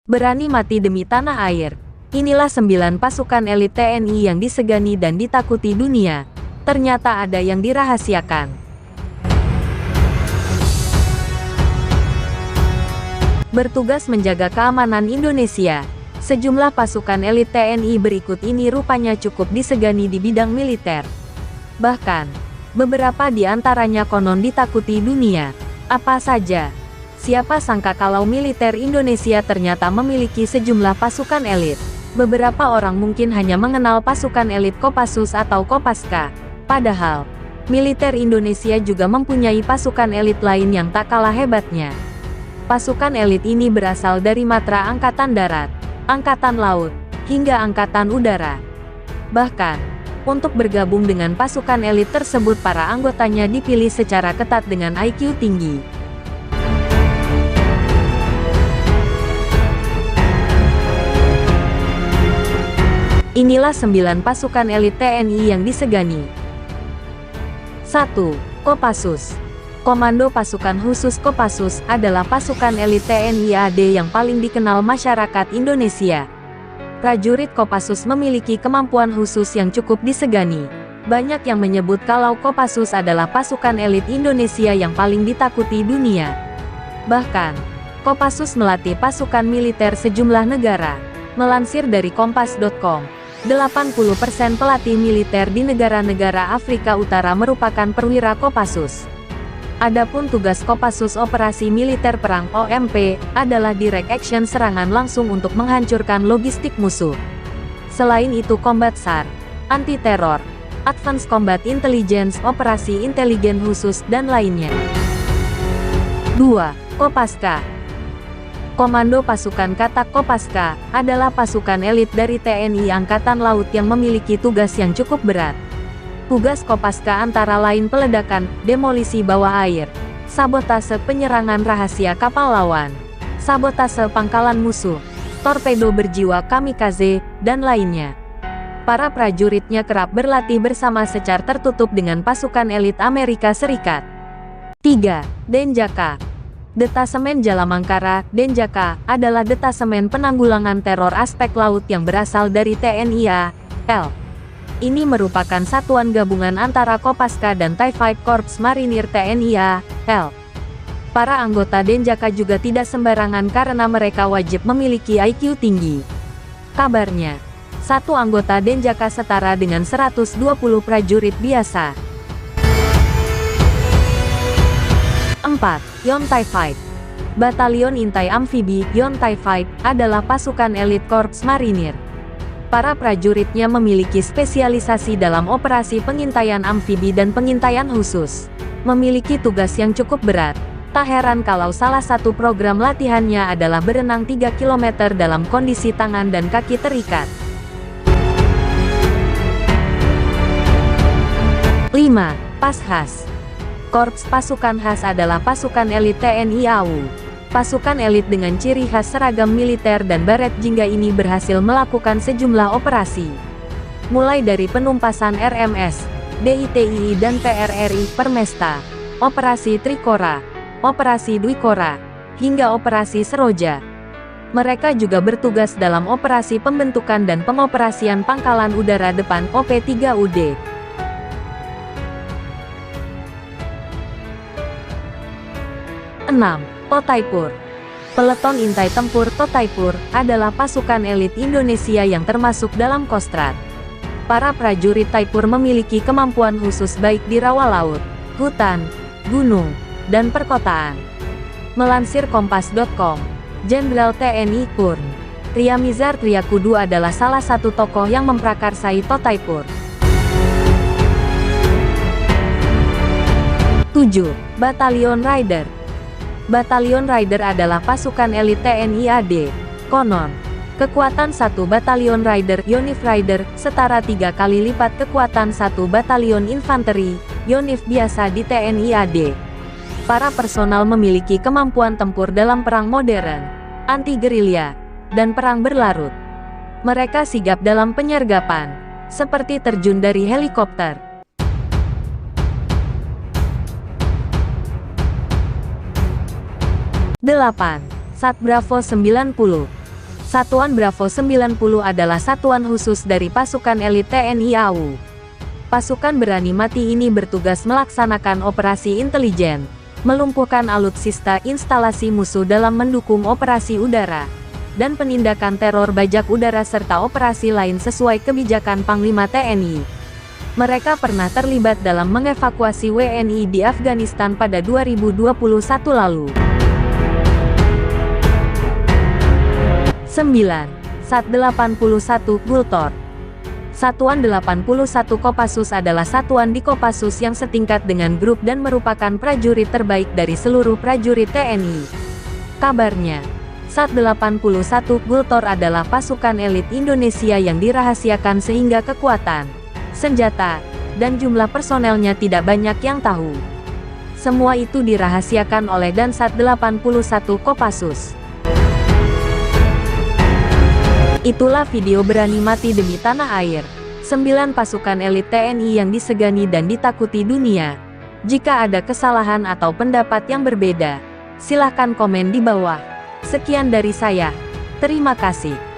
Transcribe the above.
Berani mati demi tanah air. Inilah 9 pasukan elit TNI yang disegani dan ditakuti dunia. Ternyata ada yang dirahasiakan. Bertugas menjaga keamanan Indonesia. Sejumlah pasukan elit TNI berikut ini rupanya cukup disegani di bidang militer. Bahkan, beberapa di antaranya konon ditakuti dunia. Apa saja? Siapa sangka kalau militer Indonesia ternyata memiliki sejumlah pasukan elit. Beberapa orang mungkin hanya mengenal pasukan elit Kopassus atau Kopaska. Padahal, militer Indonesia juga mempunyai pasukan elit lain yang tak kalah hebatnya. Pasukan elit ini berasal dari matra Angkatan Darat, Angkatan Laut, hingga Angkatan Udara. Bahkan, untuk bergabung dengan pasukan elit tersebut para anggotanya dipilih secara ketat dengan IQ tinggi. Inilah 9 pasukan elit TNI yang disegani. 1. Kopassus. Komando Pasukan Khusus Kopassus adalah pasukan elit TNI AD yang paling dikenal masyarakat Indonesia. Prajurit Kopassus memiliki kemampuan khusus yang cukup disegani. Banyak yang menyebut kalau Kopassus adalah pasukan elit Indonesia yang paling ditakuti dunia. Bahkan, Kopassus melatih pasukan militer sejumlah negara. Melansir dari Kompas.com, 80% pelatih militer di negara-negara Afrika Utara merupakan perwira Kopassus. Adapun tugas Kopassus Operasi Militer Perang (OMP) adalah direct action serangan langsung untuk menghancurkan logistik musuh. Selain itu Combat SAR, anti-teror, Advanced Combat Intelligence, operasi intelijen khusus, dan lainnya. 2. Kopaska. Komando Pasukan Katak Kopaska adalah pasukan elit dari TNI Angkatan Laut yang memiliki tugas yang cukup berat. Tugas Kopaska antara lain peledakan, demolisi bawah air, sabotase penyerangan rahasia kapal lawan, sabotase pangkalan musuh, torpedo berjiwa kamikaze, dan lainnya. Para prajuritnya kerap berlatih bersama secara tertutup dengan pasukan elit Amerika Serikat. 3. Denjaka. Detasemen Jalamangkara, Denjaka, adalah detasemen penanggulangan teror aspek laut yang berasal dari TNI AL. Ini merupakan satuan gabungan antara Kopaska dan Thai Fight Corps Marinir TNI AL. Para anggota Denjaka juga tidak sembarangan karena mereka wajib memiliki IQ tinggi. Kabarnya, satu anggota Denjaka setara dengan 120 prajurit biasa. 4. Yontai Fight. Batalion Intai Amfibi, Yontai Fight, adalah pasukan elit Korps Marinir. Para prajuritnya memiliki spesialisasi dalam operasi pengintaian amfibi dan pengintaian khusus. Memiliki tugas yang cukup berat. Tak heran kalau salah satu program latihannya adalah berenang 3 km dalam kondisi tangan dan kaki terikat. 5. Pashas. Korps Pasukan Khas adalah pasukan elit TNI AU. Pasukan elit dengan ciri khas seragam militer dan baret jingga ini berhasil melakukan sejumlah operasi. Mulai dari penumpasan RMS, DITII dan PRRI Permesta, Operasi Trikora, Operasi Dwikora, hingga Operasi Seroja. Mereka juga bertugas dalam operasi pembentukan dan pengoperasian Pangkalan Udara Depan OP-3UD. 6. Totaipur. Peleton Intai Tempur Totaipur adalah pasukan elit Indonesia yang termasuk dalam Kostrad. Para prajurit Taipur memiliki kemampuan khusus baik di rawa laut, hutan, gunung, dan perkotaan. Melansir Kompas.com, Jenderal TNI Purn Triamizar Triakudu adalah salah satu tokoh yang memprakarsai Totaipur. 7. Batalion Rider. Batalion Rider adalah pasukan elit TNI AD. Konon, kekuatan satu Batalion Rider Yonif Rider setara 3 kali lipat kekuatan satu Batalion Infanteri Yonif biasa di TNI AD. Para personal memiliki kemampuan tempur dalam perang modern, anti-gerilya, dan perang berlarut. Mereka sigap dalam penyergapan, seperti terjun dari helikopter. 8. Sat Bravo 90. Satuan Bravo 90 adalah satuan khusus dari pasukan elit TNI AU. Pasukan berani mati ini bertugas melaksanakan operasi intelijen, melumpuhkan alutsista instalasi musuh dalam mendukung operasi udara, dan penindakan teror bajak udara serta operasi lain sesuai kebijakan Panglima TNI. Mereka pernah terlibat dalam mengevakuasi WNI di Afghanistan pada 2021 lalu. 9. Sat 81 Gultor. Satuan 81 Kopassus adalah satuan di Kopassus yang setingkat dengan grup dan merupakan prajurit terbaik dari seluruh prajurit TNI. Kabarnya, Sat 81 Gultor adalah pasukan elit Indonesia yang dirahasiakan sehingga kekuatan, senjata, dan jumlah personelnya tidak banyak yang tahu. Semua itu dirahasiakan oleh Dansat 81 Kopassus. Itulah video berani mati demi tanah air. 9 pasukan elit TNI yang disegani dan ditakuti dunia. Jika ada kesalahan atau pendapat yang berbeda, silahkan komen di bawah. Sekian dari saya. Terima kasih.